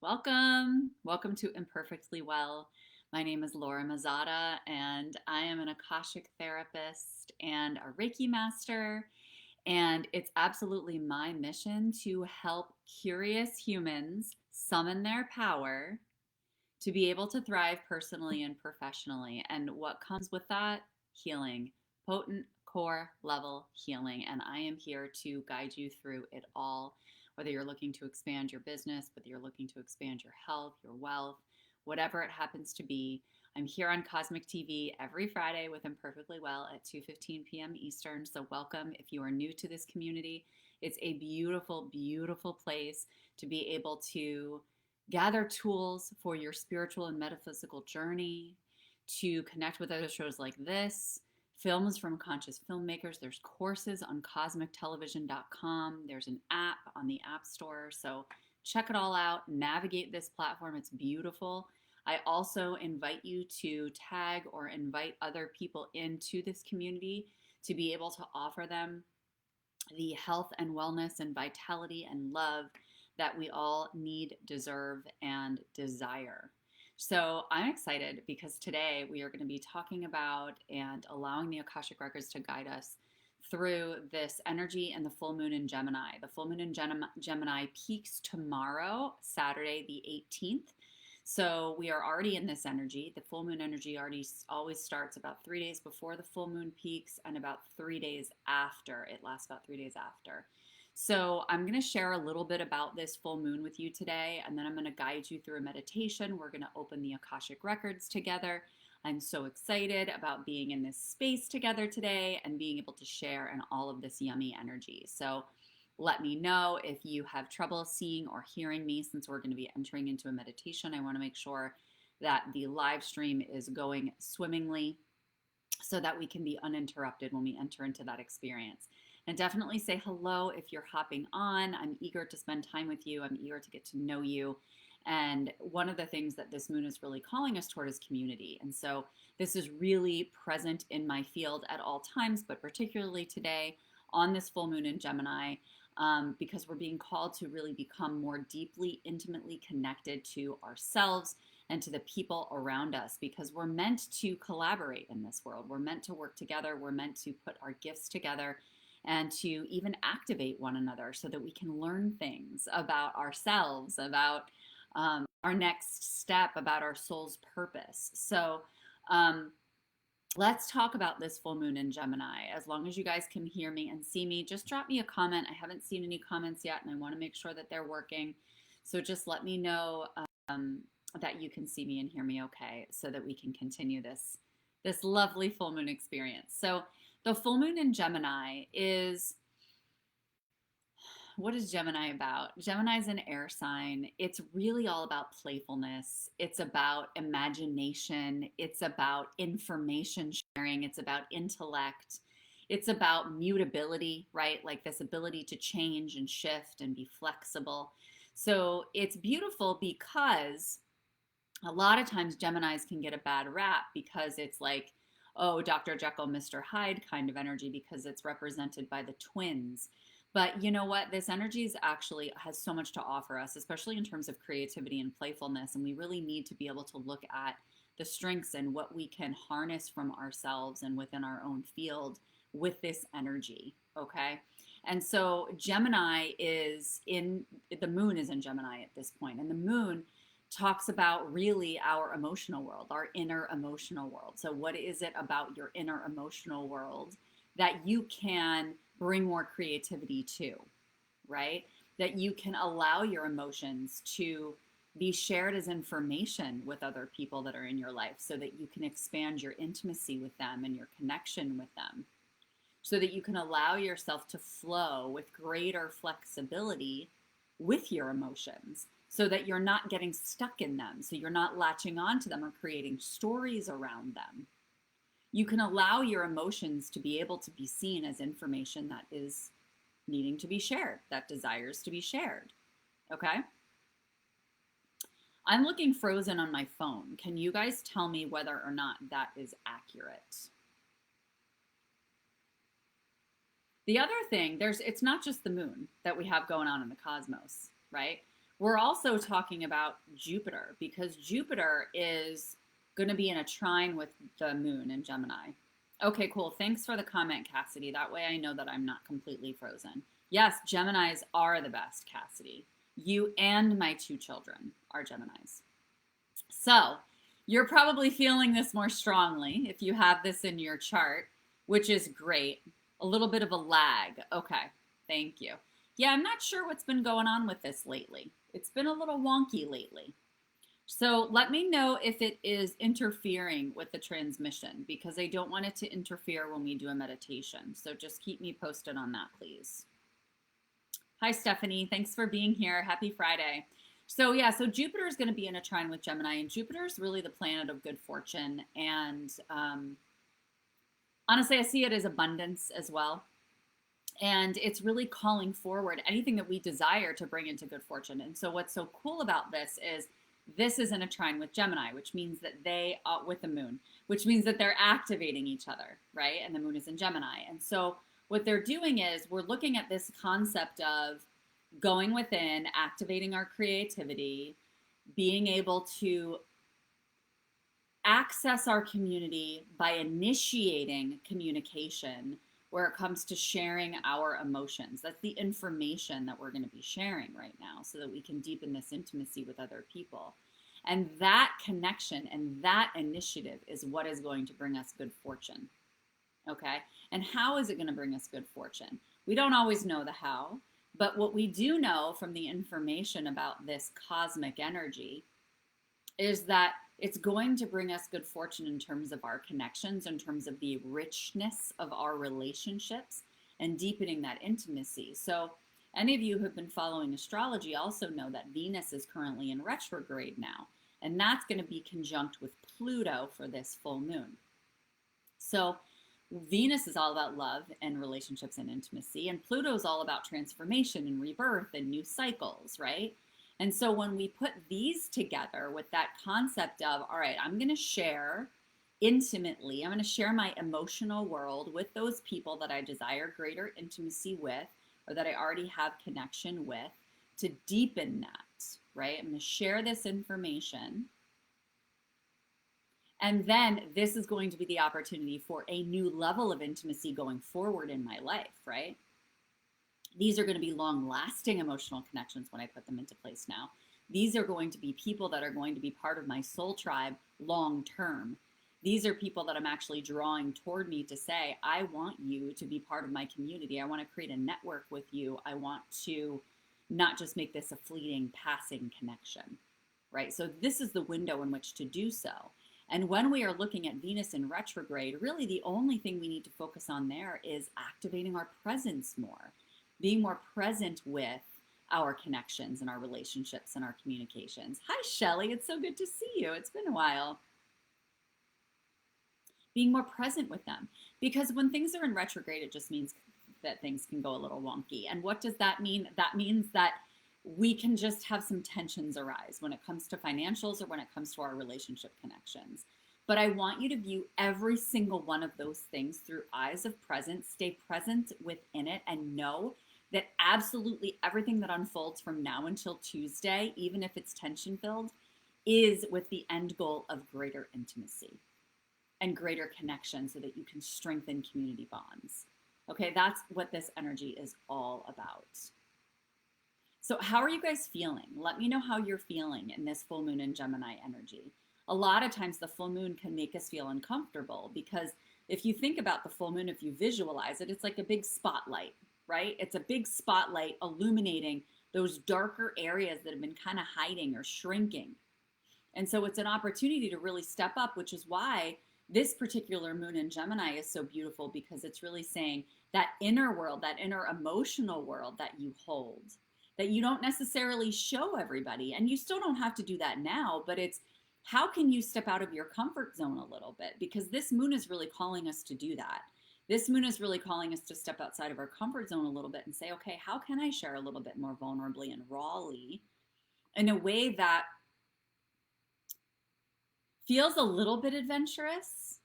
Welcome to Imperfectly Well. My name is Laura Mazzotta, and I am an Akashic therapist and a Reiki Master. And it's absolutely my mission to help curious humans summon their power to be able to thrive personally and professionally. And what comes with that? Healing, potent core level healing. And I am here to guide you through it all, whether you're looking to expand your business, whether you're looking to expand your health, your wealth, whatever it happens to be. I'm here on Cosmic TV every Friday with Imperfectly Well at 2:15 p.m. Eastern. So welcome if you are new to this community. It's a beautiful, beautiful place to be able to gather tools for your spiritual and metaphysical journey, to connect with other shows like this, films from conscious filmmakers. There's courses on cosmictelevision.com. There's an app on the App Store. So check it all out. Navigate this platform. It's beautiful. I also invite you to tag or invite other people into this community to be able to offer them the health and wellness and vitality and love that we all need, deserve, and desire. So I'm excited because today we are going to be talking about and allowing the Akashic Records to guide us through this energy and the full moon in Gemini. The full moon in Gemini peaks tomorrow, Saturday the 18th. So we are already in this energy. The full moon energy always starts about 3 days before the full moon peaks and about 3 days after. It lasts about 3 days after. So I'm going to share a little bit about this full moon with you today, and then I'm going to guide you through a meditation. We're going to open the Akashic Records together. I'm so excited about being in this space together today and being able to share in all of this yummy energy. So let me know if you have trouble seeing or hearing me, since we're going to be entering into a meditation. I want to make sure that the live stream is going swimmingly so that we can be uninterrupted when we enter into that experience. And definitely say hello if you're hopping on. I'm eager to spend time with you. I'm eager to get to know you. And one of the things that this moon is really calling us toward is community. And so this is really present in my field at all times, but particularly today on this full moon in Gemini, because we're being called to really become more deeply, intimately connected to ourselves and to the people around us, because we're meant to collaborate in this world. We're meant to work together. We're meant to put our gifts together and to even activate one another so that we can learn things about ourselves, about our next step, about our soul's purpose. So let's talk about this full moon in Gemini. As long as you guys can hear me and see me, just drop me a comment. I haven't seen any comments yet, and I want to make sure that they're working. So just let me know that you can see me and hear me okay, so that we can continue this lovely full moon experience. So the full moon in Gemini is, what is Gemini about? Gemini is an air sign. It's really all about playfulness. It's about imagination. It's about information sharing. It's about intellect. It's about mutability, right? Like this ability to change and shift and be flexible. So it's beautiful because a lot of times Geminis can get a bad rap because it's like, oh, Dr. Jekyll, Mr. Hyde kind of energy, because it's represented by the twins. But you know what? This energy is actually has so much to offer us, especially in terms of creativity and playfulness. And we really need to be able to look at the strengths and what we can harness from ourselves and within our own field with this energy. Okay. And so Gemini the moon is in Gemini at this point, and the moon talks about really our emotional world, our inner emotional world. So what is it about your inner emotional world that you can bring more creativity to, right? That you can allow your emotions to be shared as information with other people that are in your life, so that you can expand your intimacy with them and your connection with them, so that you can allow yourself to flow with greater flexibility with your emotions, so that you're not getting stuck in them, so you're not latching onto them or creating stories around them. You can allow your emotions to be able to be seen as information that is needing to be shared, that desires to be shared. Okay? I'm looking frozen on my phone. Can you guys tell me whether or not that is accurate? The other thing, it's not just the moon that we have going on in the cosmos, right? we're also talking about Jupiter, because Jupiter is going to be in a trine with the moon in Gemini. Okay, cool. Thanks for the comment, Cassidy. That way I know that I'm not completely frozen. Yes, Geminis are the best, Cassidy. You and my 2 children are Geminis. So you're probably feeling this more strongly if you have this in your chart, which is great. A little bit of a lag. Okay, thank you. Yeah, I'm not sure what's been going on with this lately. It's been a little wonky lately. So let me know if it is interfering with the transmission, because I don't want it to interfere when we do a meditation. So just keep me posted on that, please. Hi, Stephanie. Thanks for being here. Happy Friday. So yeah, so Jupiter is going to be in a trine with Gemini, and Jupiter is really the planet of good fortune. And honestly, I see it as abundance as well. And it's really calling forward anything that we desire to bring into good fortune. And so what's so cool about this is in a trine with Gemini, which means that they, with the moon, which means that they're activating each other, right? And the moon is in Gemini. And so what they're doing is we're looking at this concept of going within, activating our creativity, being able to access our community by initiating communication where it comes to sharing our emotions. That's the information that we're going to be sharing right now so that we can deepen this intimacy with other people. And that connection and that initiative is what is going to bring us good fortune. Okay? And how is it going to bring us good fortune? We don't always know the how, but what we do know from the information about this cosmic energy is that it's going to bring us good fortune in terms of our connections, in terms of the richness of our relationships and deepening that intimacy. So any of you who have been following astrology also know that Venus is currently in retrograde now, and that's going to be conjunct with Pluto for this full moon. So Venus is all about love and relationships and intimacy, and Pluto is all about transformation and rebirth and new cycles, right? And so when we put these together with that concept of, all right, I'm going to share intimately, I'm going to share my emotional world with those people that I desire greater intimacy with, or that I already have connection with, to deepen that, right? I'm going to share this information. And then this is going to be the opportunity for a new level of intimacy going forward in my life, right? These are going to be long-lasting emotional connections when I put them into place now. These are going to be people that are going to be part of my soul tribe long-term. These are people that I'm actually drawing toward me to say, I want you to be part of my community. I want to create a network with you. I want to not just make this a fleeting, passing connection, right? So this is the window in which to do so. And when we are looking at Venus in retrograde, really the only thing we need to focus on there is activating our presence more, being more present with our connections and our relationships and our communications. Hi, Shelly. It's so good to see you. It's been a while. Being more present with them. Because when things are in retrograde, it just means that things can go a little wonky. And what does that mean? That means that we can just have some tensions arise when it comes to financials or when it comes to our relationship connections. But I want you to view every single one of those things through eyes of presence, stay present within it, and know that absolutely everything that unfolds from now until Tuesday, even if it's tension filled, is with the end goal of greater intimacy and greater connection so that you can strengthen community bonds. Okay, that's what this energy is all about. So how are you guys feeling? Let me know how you're feeling in this full moon in Gemini energy. A lot of times the full moon can make us feel uncomfortable because if you think about the full moon, if you visualize it, it's like a big spotlight, right? It's a big spotlight illuminating those darker areas that have been kind of hiding or shrinking. And so it's an opportunity to really step up, which is why this particular moon in Gemini is so beautiful, because it's really saying that inner world, that inner emotional world that you hold, that you don't necessarily show everybody. And you still don't have to do that now, but it's how can you step out of your comfort zone a little bit? Because this moon is really calling us to do that. This moon is really calling us to step outside of our comfort zone a little bit and say, okay, how can I share a little bit more vulnerably and rawly in a way that feels a little bit adventurous,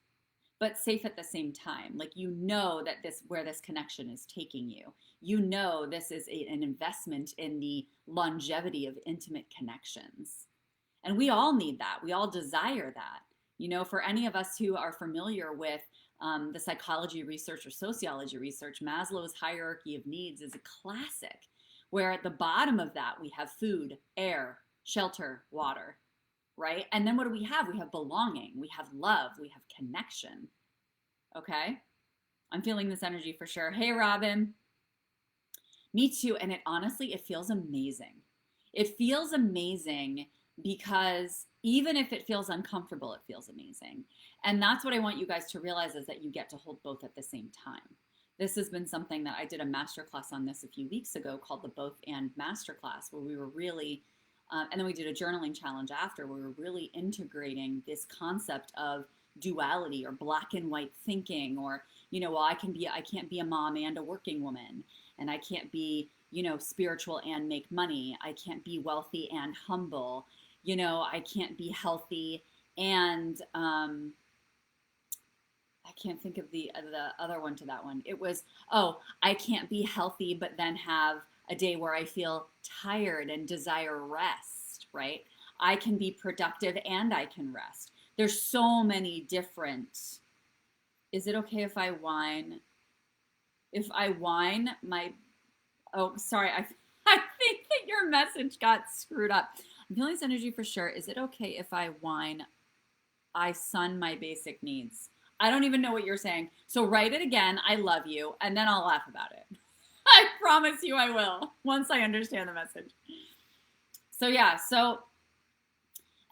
but safe at the same time. Like, you know that this, where this connection is taking you. You know this is an investment in the longevity of intimate connections. And we all need that. We all desire that. You know, for any of us who are familiar with the psychology research or sociology research, Maslow's hierarchy of needs is a classic, where at the bottom of that we have food, air, shelter, water, right? And then what do we have? We have belonging, we have love, we have connection. Okay? I'm feeling this energy for sure. Hey, Robin. Me too. And it honestly, it feels amazing. It feels amazing because even if it feels uncomfortable, it feels amazing. And that's what I want you guys to realize, is that you get to hold both at the same time. This has been something that I did a masterclass on this a few weeks ago called the Both and Masterclass, where we were really, and then we did a journaling challenge after, where we were really integrating this concept of duality or black and white thinking, or, you know, well, I can't be a mom and a working woman, and I can't be, you know, spiritual and make money. I can't be wealthy and humble. You know, I can't be healthy and I can't think of the other one to that one. It was, oh, I can't be healthy but then have a day where I feel tired and desire rest, right? I can be productive and I can rest. There's so many different. Is it okay if I whine? If I whine, oh, sorry, I think that your message got screwed up. I'm feeling this energy for sure. Is it okay if I whine? I sun my basic needs. I don't even know what you're saying. So write it again. I love you. And then I'll laugh about it. I promise you I will, once I understand the message. So yeah, so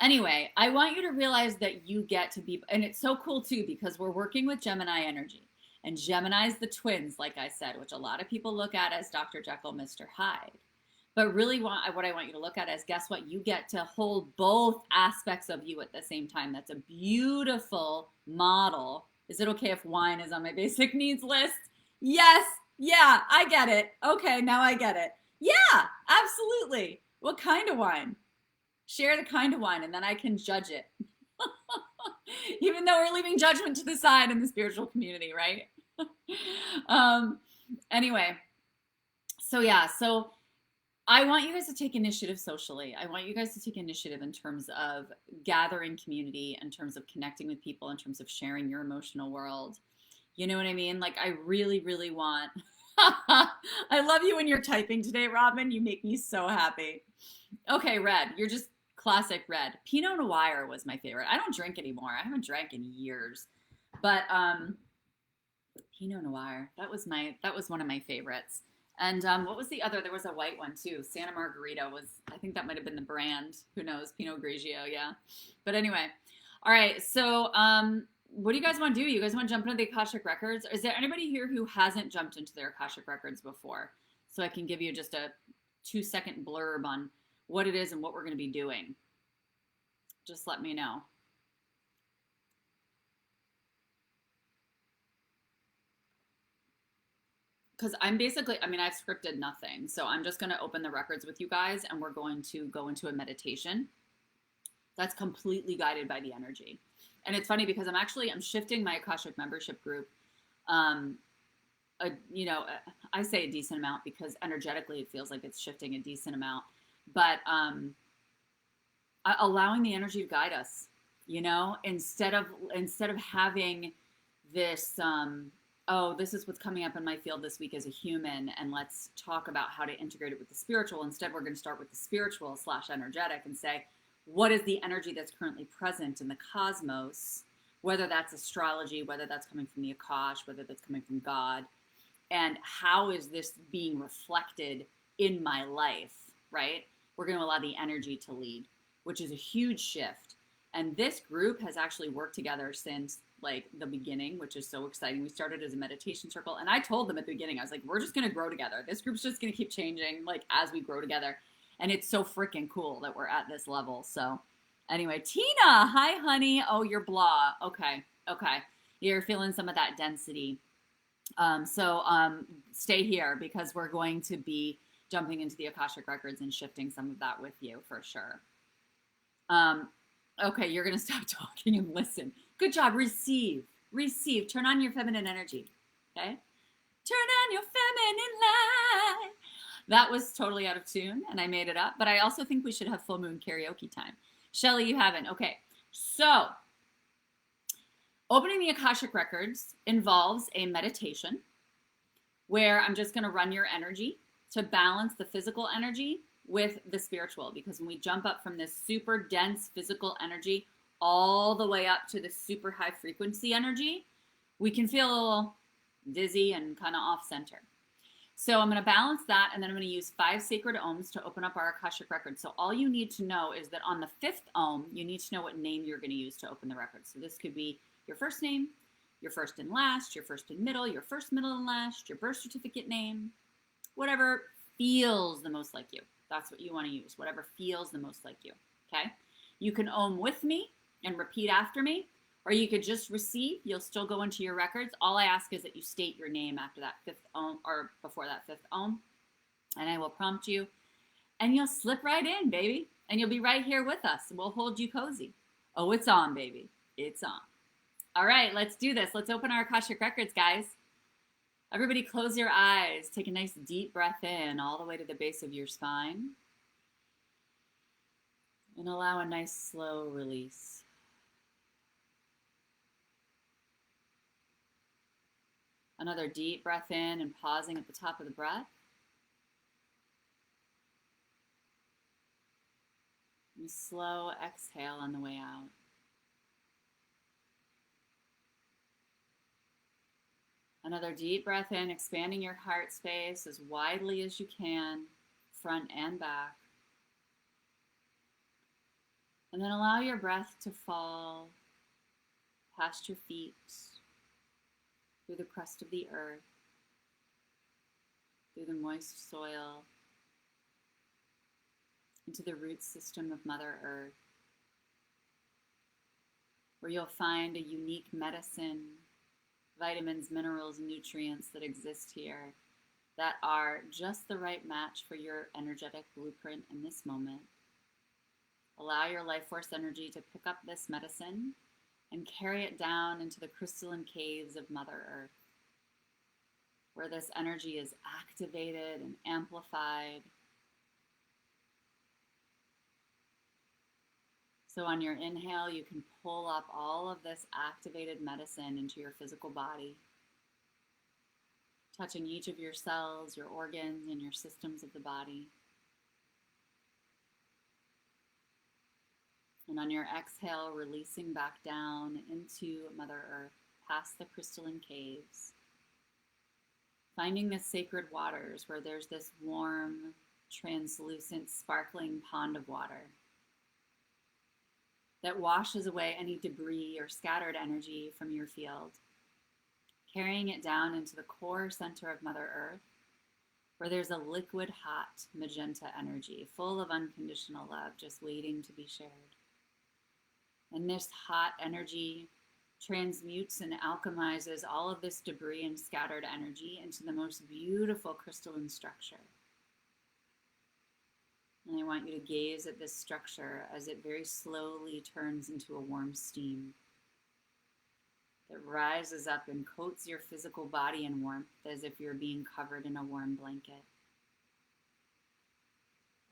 anyway, I want you to realize that you get to be, and it's so cool too, because we're working with Gemini energy. And Gemini's the twins, like I said, which a lot of people look at as Dr. Jekyll, Mr. Hyde. But really what I want you to look at is, guess what? You get to hold both aspects of you at the same time. That's a beautiful model. Is it okay if wine is on my basic needs list? Yes. Yeah, I get it. Okay, now I get it. Yeah, absolutely. What kind of wine? Share the kind of wine and then I can judge it. Even though we're leaving judgment to the side in the spiritual community, right? Anyway, so yeah, so I want you guys to take initiative socially. I want you guys to take initiative in terms of gathering community, in terms of connecting with people, in terms of sharing your emotional world. You know what I mean? Like, I really, really want. I love you when you're typing today, Robin. You make me so happy. Okay, Red. You're just classic Red. Pinot Noir was my favorite. I don't drink anymore. I haven't drank in years. But Pinot Noir. That was one of my favorites. And what was the other? There was a white one too. Santa Margarita was, I think that might have been the brand. Who knows? Pinot Grigio, yeah. But anyway, all right. So what do you guys want to do? You guys want to jump into the Akashic Records? Is there anybody here who hasn't jumped into their Akashic Records before? So I can give you just a 2-second blurb on what it is and what we're going to be doing. Just let me know. Because I'm basically, I mean, I've scripted nothing. So I'm just going to open the records with you guys and we're going to go into a meditation that's completely guided by the energy. And it's funny because I'm shifting my Akashic membership group. You know, I say a decent amount because energetically it feels like it's shifting a decent amount. But allowing the energy to guide us, you know, instead of having this, oh, this is what's coming up in my field this week as a human, and let's talk about how to integrate it with the spiritual. Instead, we're going to start with the spiritual / energetic and say, what is the energy that's currently present in the cosmos, whether that's astrology, whether that's coming from the Akash, whether that's coming from God, and how is this being reflected in my life, right? We're going to allow the energy to lead, which is a huge shift. And this group has actually worked together since like the beginning, which is so exciting. We started as a meditation circle, and I told them at the beginning, I was like, we're just going to grow together. This group's just going to keep changing like as we grow together. And it's so freaking cool that we're at this level. So anyway, Tina, hi, honey. Oh, you're blah. Okay. You're feeling some of that density. So stay here because we're going to be jumping into the Akashic Records and shifting some of that with you for sure. Okay, you're going to stop talking and listen. Good job. Receive. receive. Turn on your feminine energy, okay? Turn on your feminine light. That was totally out of tune, and I made it up, but I also think we should have full moon karaoke time. Shelly, you haven't. Okay, so opening the Akashic Records involves a meditation where I'm just going to run your energy to balance the physical energy with the spiritual, because when we jump up from this super dense physical energy all the way up to the super high frequency energy, we can feel a little dizzy and kind of off center. So I'm going to balance that, and then I'm going to use 5 sacred ohms to open up our Akashic record. So all you need to know is that on the 5th ohm, you need to know what name you're going to use to open the record. So this could be your first name, your first and last, your first and middle, your first, middle, and last, your birth certificate name, whatever feels the most like you. That's what you want to use, whatever feels the most like you, okay? You can ohm with me and repeat after me, or you could just receive. You'll still go into your records. All I ask is that you state your name after that 5th ohm or before that 5th ohm, and I will prompt you, and you'll slip right in, baby, and you'll be right here with us. We'll hold you cozy. Oh, it's on, baby. It's on. All right, let's do this. Let's open our Akashic Records, guys. Everybody close your eyes. Take a nice deep breath in all the way to the base of your spine. And allow a nice slow release. Another deep breath in and pausing at the top of the breath. And slow exhale on the way out. Another deep breath in, expanding your heart space as widely as you can, front and back. And then allow your breath to fall past your feet, through the crust of the earth, through the moist soil, into the root system of Mother Earth, where you'll find a unique medicine, vitamins, minerals, nutrients that exist here that are just the right match for your energetic blueprint in this moment. Allow your life force energy to pick up this medicine and carry it down into the crystalline caves of Mother Earth, where this energy is activated and amplified. So on your inhale, you can pull up all of this activated medicine into your physical body, touching each of your cells, your organs, and your systems of the body. And on your exhale, releasing back down into Mother Earth, past the crystalline caves, finding the sacred waters where there's this warm, translucent, sparkling pond of water that washes away any debris or scattered energy from your field, carrying it down into the core center of Mother Earth, where there's a liquid hot magenta energy full of unconditional love just waiting to be shared. And this hot energy transmutes and alchemizes all of this debris and scattered energy into the most beautiful crystalline structure. And I want you to gaze at this structure as it very slowly turns into a warm steam that rises up and coats your physical body in warmth as if you're being covered in a warm blanket.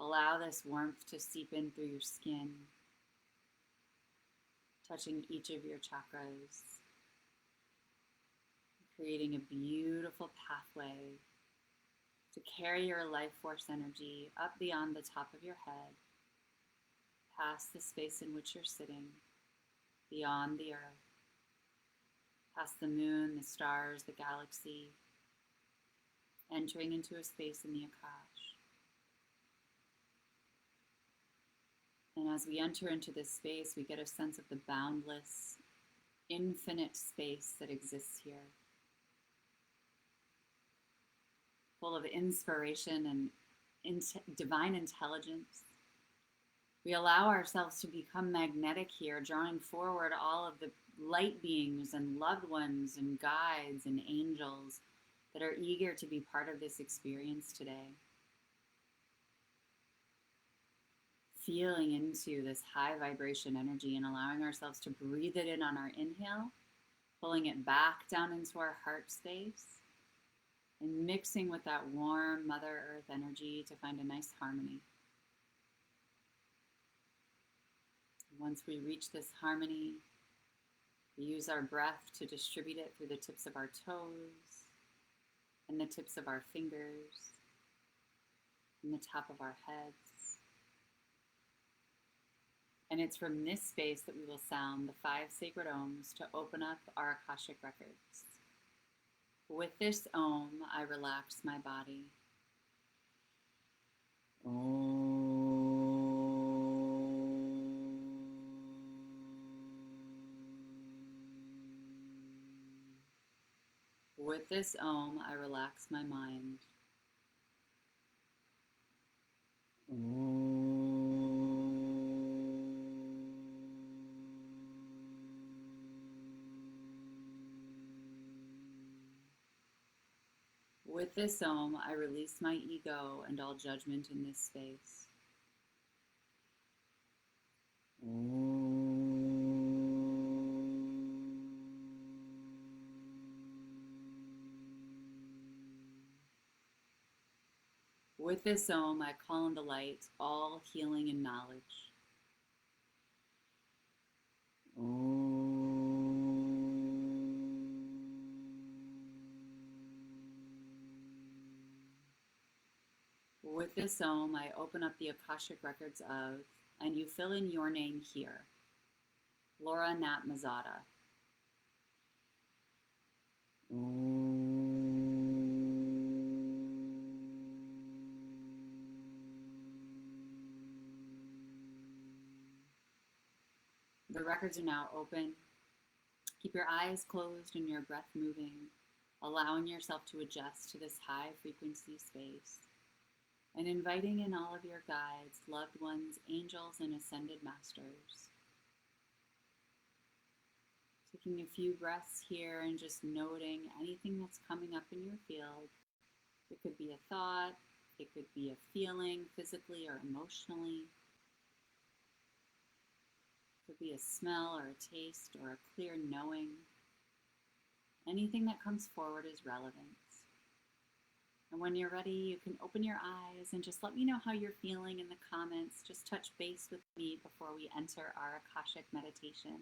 Allow this warmth to seep in through your skin, touching each of your chakras, creating a beautiful pathway to carry your life force energy up beyond the top of your head, past the space in which you're sitting, beyond the earth, past the moon, the stars, the galaxy, entering into a space in the Akash. And as we enter into this space, we get a sense of the boundless, infinite space that exists here, full of inspiration and divine intelligence. We allow ourselves to become magnetic here, drawing forward all of the light beings and loved ones and guides and angels that are eager to be part of this experience today. Feeling into this high vibration energy and allowing ourselves to breathe it in on our inhale pulling it back down into our heart space and mixing with that warm Mother Earth energy to find a nice harmony. Once we reach this harmony, we use our breath to distribute it through the tips of our toes and the tips of our fingers and the top of our heads. And it's from this space that we will sound the 5 sacred ohms to open up our Akashic Records. With this ohm, I relax my body. With this ohm, I relax my mind. With this ohm, I release my ego and all judgment in this space. With this ohm, I call in the light all healing and knowledge. With this ohm, I open up the Akashic Records of, and you fill in your name here, Laura Knapp Mazzotta. The records are now open. Keep your eyes closed and your breath moving, allowing yourself to adjust to this high frequency space, and inviting in all of your guides, loved ones, angels, and ascended masters. Taking a few breaths here and just noting anything that's coming up in your field. It could be a thought, it could be a feeling physically or emotionally. It could be a smell or a taste or a clear knowing. Anything that comes forward is relevant. And when you're ready, you can open your eyes and just let me know how you're feeling in the comments. Just touch base with me before we enter our Akashic meditation.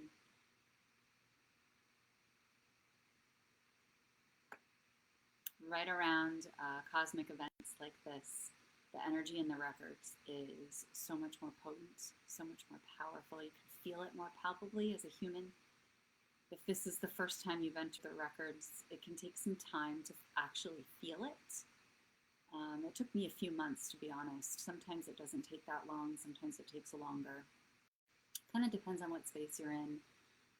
Right around cosmic events like this, the energy in the records is so much more potent, so much more powerful. You can feel it more palpably as a human. If this is the first time you've entered the records, it can take some time to actually feel it. It took me a few months, to be honest. Sometimes it doesn't take that long. Sometimes it takes longer. Kind of depends on what space you're in,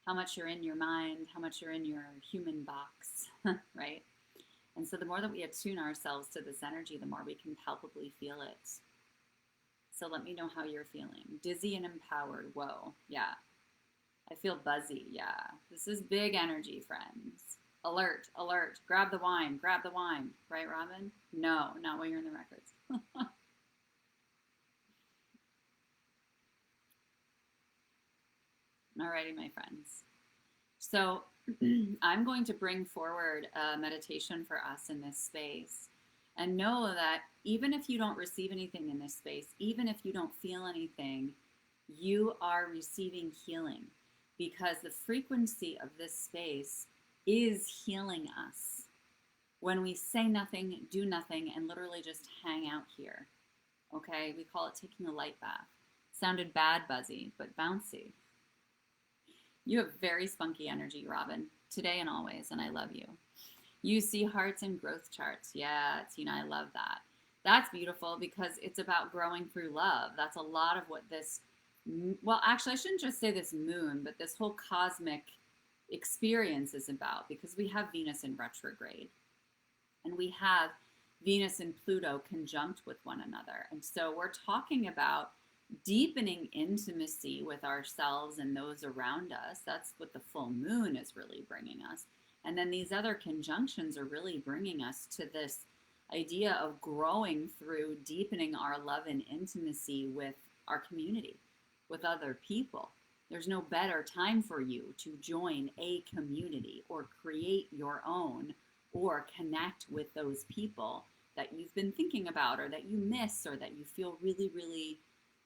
how much you're in your mind, how much you're in your human box, right? And so the more that we attune ourselves to this energy, the more we can palpably feel it. So let me know how you're feeling. Dizzy and empowered. Whoa. Yeah. I feel buzzy. Yeah. This is big energy, friends. Alert, alert. Grab the wine. Grab the wine. Right, Robin? No, not while you're in the records. Alrighty, my friends. So I'm going to bring forward a meditation for us in this space. And know that even if you don't receive anything in this space, even if you don't feel anything, you are receiving healing, because the frequency of this space is healing us. When we say nothing, do nothing, and literally just hang out here. Okay, we call it taking a light bath. Sounded bad, buzzy, but bouncy. You have very spunky energy, Robin, today and always, and I love you. You see hearts and growth charts. Yeah, Tina, I love that. That's beautiful because it's about growing through love. That's a lot of what this, well, actually, I shouldn't just say this moon, but this whole cosmic experience is about, because we have Venus in retrograde and we have Venus and Pluto conjunct with one another. And so we're talking about deepening intimacy with ourselves and those around us. That's what the full moon is really bringing us. And then these other conjunctions are really bringing us to this idea of growing through deepening our love and intimacy with our community, with other people. There's no better time for you to join a community or create your own or connect with those people that you've been thinking about or that you miss or that you feel really, really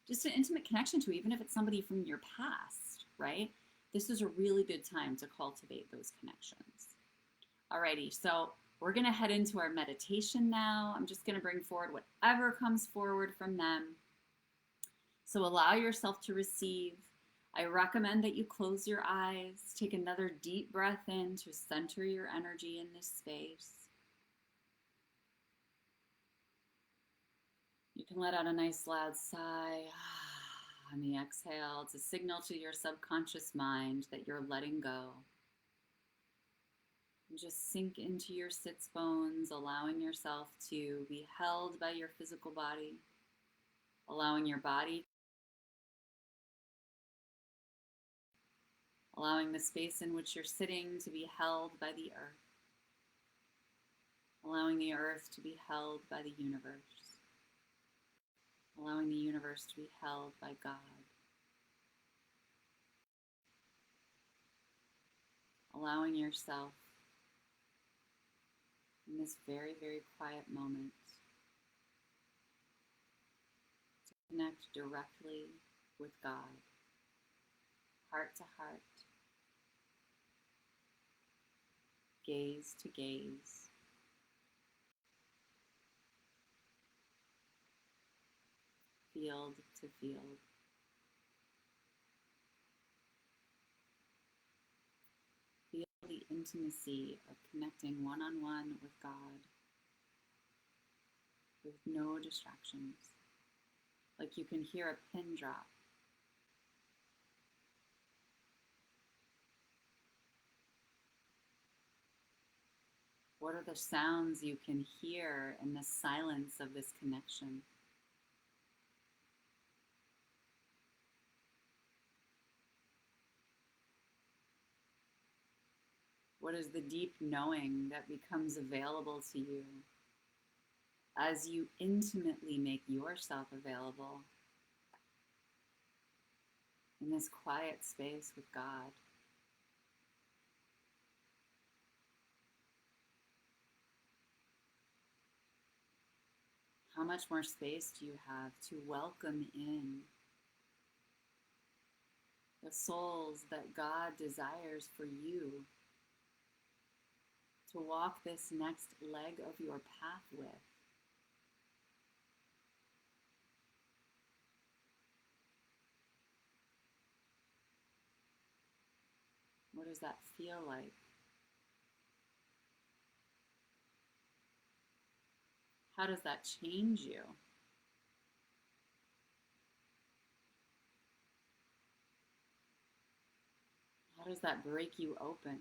just an intimate connection to, even if it's somebody from your past, right? This is a really good time to cultivate those connections. Alrighty, so we're going to head into our meditation now. I'm just going to bring forward whatever comes forward from them. So allow yourself to receive. I recommend that you close your eyes, take another deep breath in to center your energy in this space. You can let out a nice loud sigh on the exhale. It's a signal to your subconscious mind that you're letting go. And just sink into your sits bones, allowing yourself to be held by your physical body, allowing your body, allowing the space in which you're sitting to be held by the earth, allowing the earth to be held by the universe, allowing the universe to be held by God, allowing yourself in this very, very quiet moment to connect directly with God, heart to heart, gaze to gaze, field to field. Feel the intimacy of connecting one-on-one with God with no distractions. Like you can hear a pin drop. What are the sounds you can hear in the silence of this connection? What is the deep knowing that becomes available to you as you intimately make yourself available in this quiet space with God? How much more space do you have to welcome in the souls that God desires for you to walk this next leg of your path with? What does that feel like? How does that change you? How does that break you open?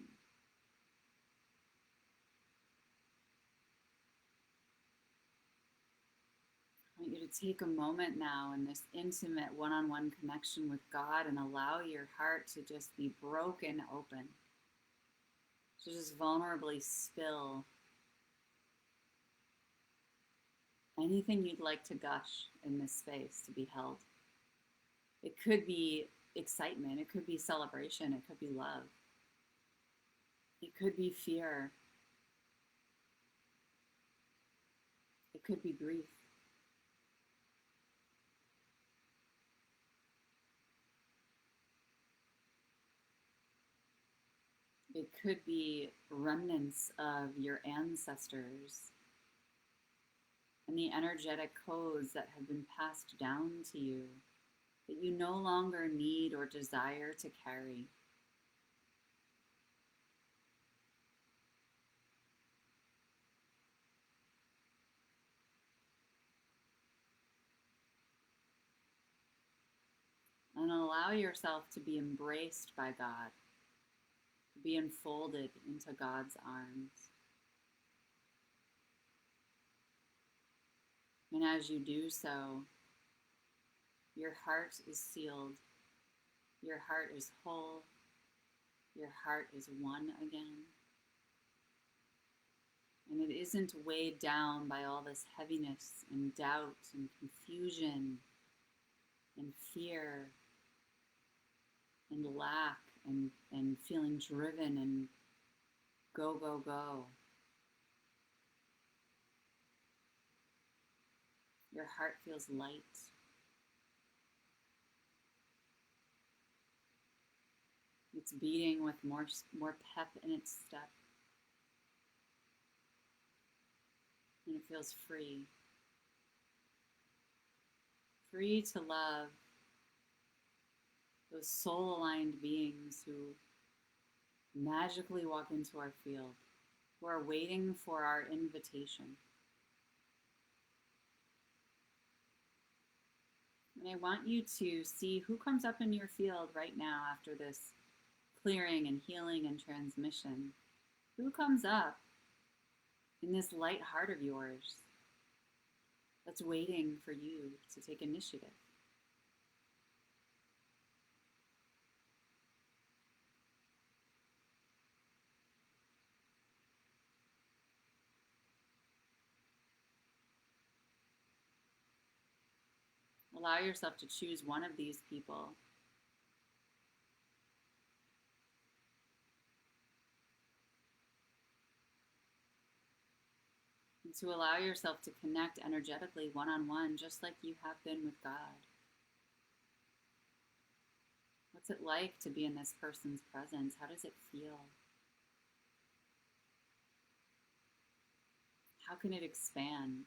I want you to take a moment now in this intimate one-on-one connection with God and allow your heart to just be broken open, to just vulnerably spill anything you'd like to gush in this space to be held. It could be excitement, it could be celebration, it could be love, it could be fear, it could be grief. It could be remnants of your ancestors and the energetic codes that have been passed down to you that you no longer need or desire to carry. And allow yourself to be embraced by God, to be enfolded into God's arms. And as you do so, your heart is sealed, your heart is whole, your heart is one again. And it isn't weighed down by all this heaviness and doubt and confusion and fear and lack and feeling driven and go, go, go. Your heart feels light. It's beating with more pep in its step. And it feels free. Free to love those soul-aligned beings who magically walk into our field, who are waiting for our invitation. And I want you to see who comes up in your field right now after this clearing and healing and transmission. Who comes up in this light heart of yours that's waiting for you to take initiative? Allow yourself to choose one of these people. And to allow yourself to connect energetically one-on-one, just like you have been with God. What's it like to be in this person's presence? How does it feel? How can it expand?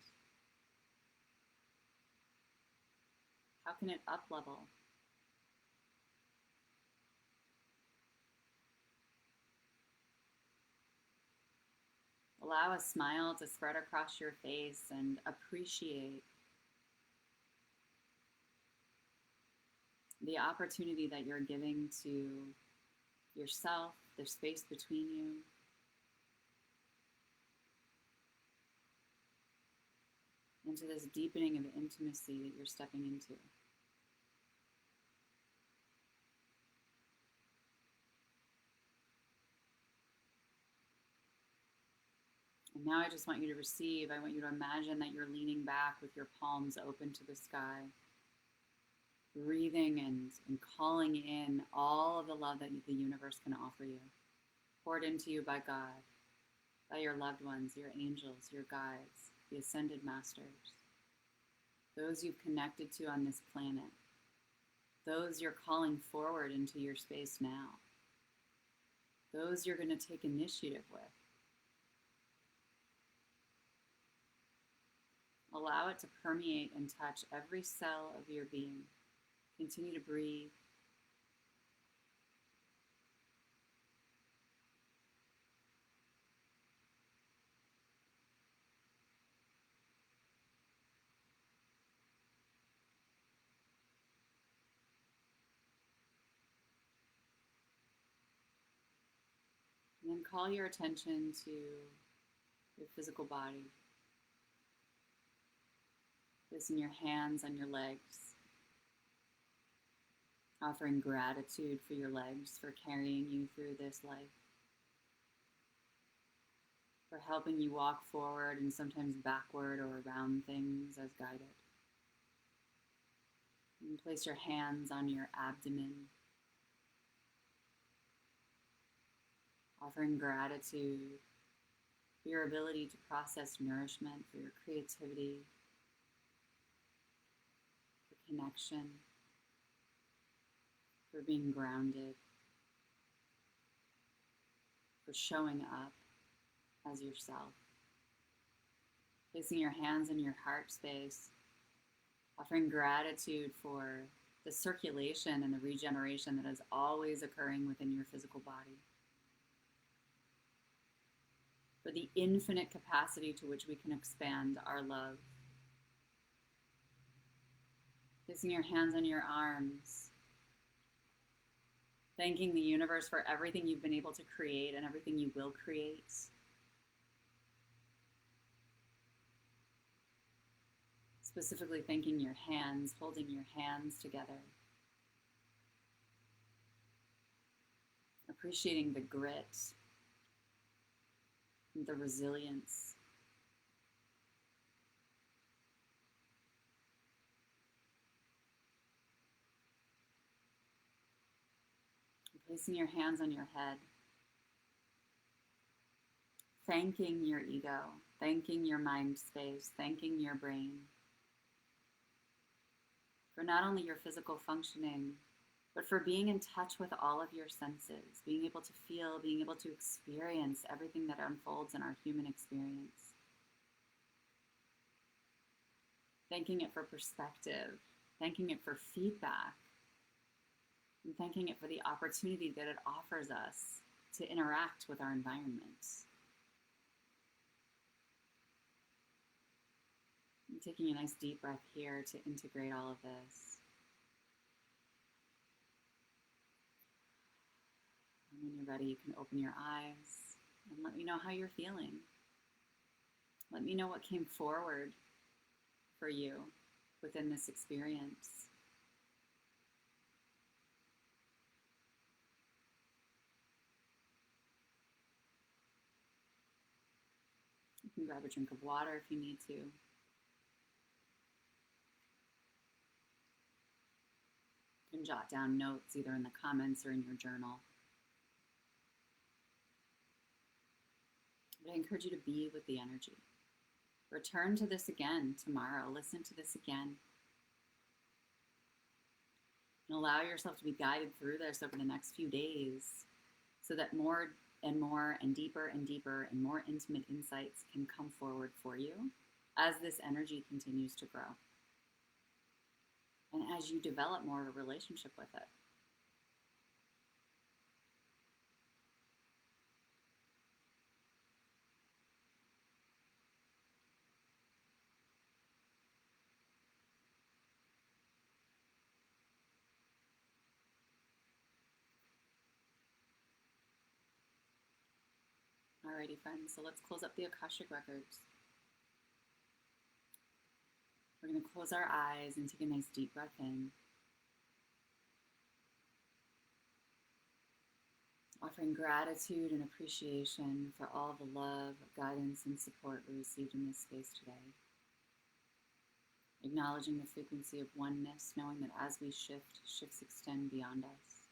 How can it up-level? Allow a smile to spread across your face and appreciate the opportunity that you're giving to yourself, the space between you, into this deepening of intimacy that you're stepping into. And now I just want you to receive. I want you to imagine that you're leaning back with your palms open to the sky, breathing and calling in all of the love that the universe can offer you, poured into you by God, by your loved ones, your angels, your guides, the ascended masters, those you've connected to on this planet, those you're calling forward into your space now, those you're going to take initiative with. Allow it to permeate and touch every cell of your being. Continue to breathe. And then call your attention to your physical body. Placing your hands on your legs. Offering gratitude for your legs for carrying you through this life. For helping you walk forward and sometimes backward or around things as guided. And place your hands on your abdomen. Offering gratitude for your ability to process nourishment, for your creativity, for connection, for being grounded, for showing up as yourself. Placing your hands in your heart space, offering gratitude for the circulation and the regeneration that is always occurring within your physical body. For the infinite capacity to which we can expand our love. Placing your hands on your arms, thanking the universe for everything you've been able to create and everything you will create. Specifically thanking your hands, holding your hands together. Appreciating the grit, the resilience. Placing your hands on your head, thanking your ego, thanking your mind space, thanking your brain for not only your physical functioning, but for being in touch with all of your senses, being able to feel, being able to experience everything that unfolds in our human experience. Thanking it for perspective, thanking it for feedback, and thanking it for the opportunity that it offers us to interact with our environment. And taking a nice deep breath here to integrate all of this. And when you're ready, you can open your eyes and let me know how you're feeling. Let me know what came forward for you within this experience. You can grab a drink of water if you need to. You can jot down notes either in the comments or in your journal. But I encourage you to be with the energy. Return to this again tomorrow. Listen to this again. And allow yourself to be guided through this over the next few days so that more and more and deeper and deeper and more intimate insights can come forward for you as this energy continues to grow. And as you develop more of a relationship with it. Alrighty, friends, so let's close up the Akashic Records. We're going to close our eyes and take a nice deep breath in. Offering gratitude and appreciation for all the love, guidance, and support we received in this space today. Acknowledging the frequency of oneness, knowing that as we shift, shifts extend beyond us.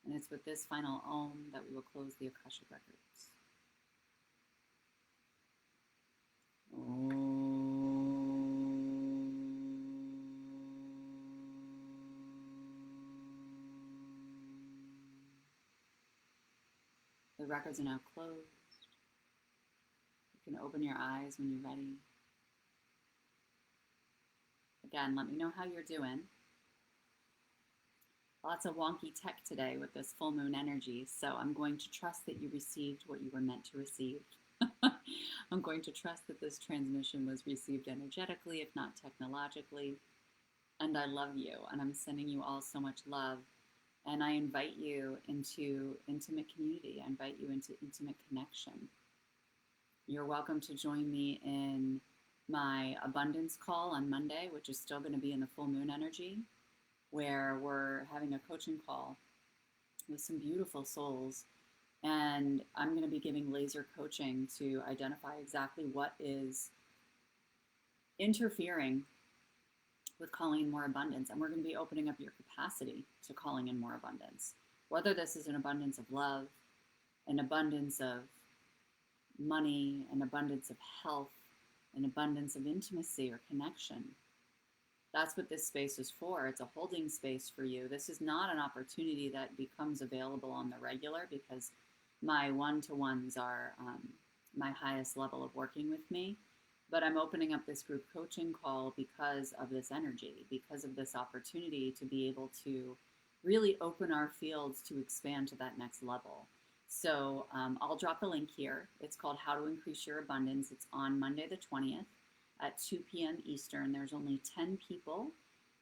And it's with this final Om that we will close the Akashic Records. Om. The records are now closed. You can open your eyes when you're ready. Again, let me know how you're doing. Lots of wonky tech today with this full moon energy, so I'm going to trust that you received what you were meant to receive. I'm going to trust that this transmission was received energetically, if not technologically. And I love you, and I'm sending you all so much love. And I invite you into intimate community. I invite you into intimate connection. You're welcome to join me in my abundance call on Monday, which is still going to be in the full moon energy, where we're having a coaching call with some beautiful souls. And I'm going to be giving laser coaching to identify exactly what is interfering with calling in more abundance. And we're going to be opening up your capacity to calling in more abundance. Whether this is an abundance of love, an abundance of money, an abundance of health, an abundance of intimacy or connection. That's what this space is for. It's a holding space for you. This is not an opportunity that becomes available on the regular, because my one-to-ones are my highest level of working with me. But I'm opening up this group coaching call because of this energy, because of this opportunity to be able to really open our fields to expand to that next level. So I'll drop the link here. It's called How to Increase Your Abundance. It's on Monday the 20th at 2 p.m. Eastern. There's only 10 people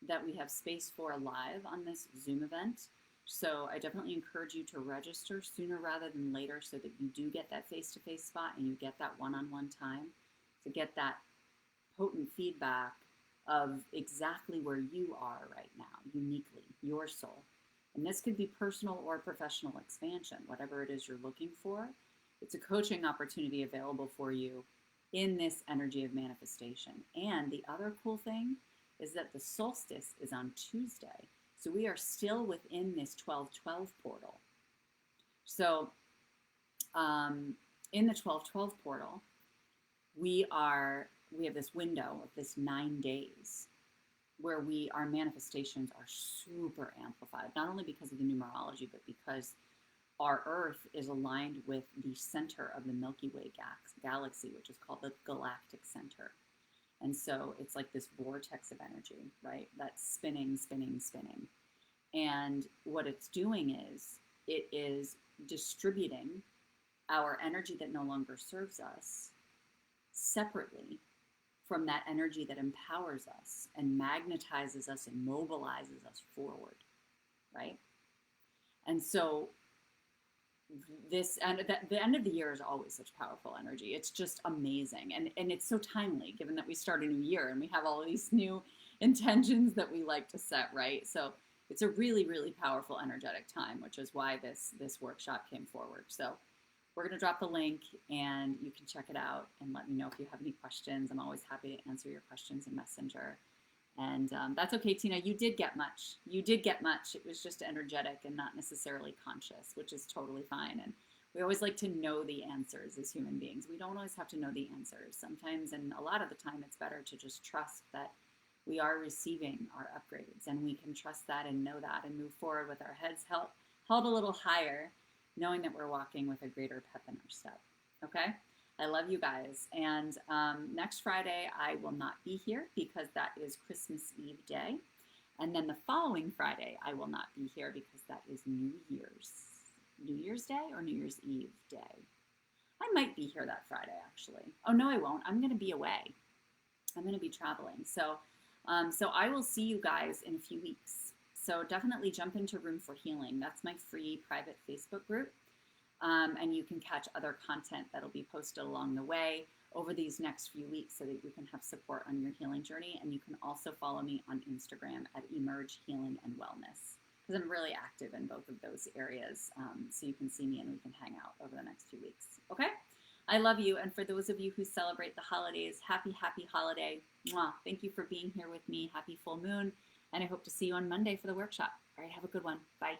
that we have space for live on this Zoom event. So I definitely encourage you to register sooner rather than later so that you do get that face-to-face spot and you get that one-on-one time to get that potent feedback of exactly where you are right now, uniquely, your soul. And this could be personal or professional expansion, whatever it is you're looking for. It's a coaching opportunity available for you in this energy of manifestation. And the other cool thing is that the solstice is on Tuesday. So we are still within this 1212 portal. So in the 1212 portal, we have this window of this 9 days where our manifestations are super amplified, not only because of the numerology, but because our Earth is aligned with the center of the Milky Way galaxy, which is called the galactic center. And so it's like this vortex of energy, right? That's spinning, spinning, spinning. And what it's doing is it is distributing our energy that no longer serves us separately from that energy that empowers us and magnetizes us and mobilizes us forward, right? And so the end of the year is always such powerful energy. It's just amazing. And it's so timely given that we start a new year and we have all these new intentions that we like to set, right? So it's a really, really powerful energetic time, which is why this workshop came forward. So we're going to drop the link and you can check it out and let me know if you have any questions. I'm always happy to answer your questions in Messenger. And that's okay, Tina. You did get much. You did get much. It was just energetic and not necessarily conscious, which is totally fine. And we always like to know the answers as human beings. We don't always have to know the answers. Sometimes, and a lot of the time, it's better to just trust that we are receiving our upgrades, and we can trust that and know that and move forward with our heads held a little higher, knowing that we're walking with a greater pep in our step. Okay? I love you guys. And next Friday, I will not be here because that is Christmas Eve day. And then the following Friday, I will not be here because that is New Year's Day or New Year's Eve day. I might be here that Friday, actually. Oh, no, I won't. I'm going to be away. I'm going to be traveling. So I will see you guys in a few weeks. So definitely jump into Room for Healing. That's my free private Facebook group. And you can catch other content that'll be posted along the way over these next few weeks so that you can have support on your healing journey. And you can also follow me on Instagram at Emerge Healing and Wellness because I'm really active in both of those areas. So you can see me and we can hang out over the next few weeks. Okay? I love you. And for those of you who celebrate the holidays, happy, happy holiday. Mwah. Thank you for being here with me. Happy full moon. And I hope to see you on Monday for the workshop. All right, have a good one. Bye.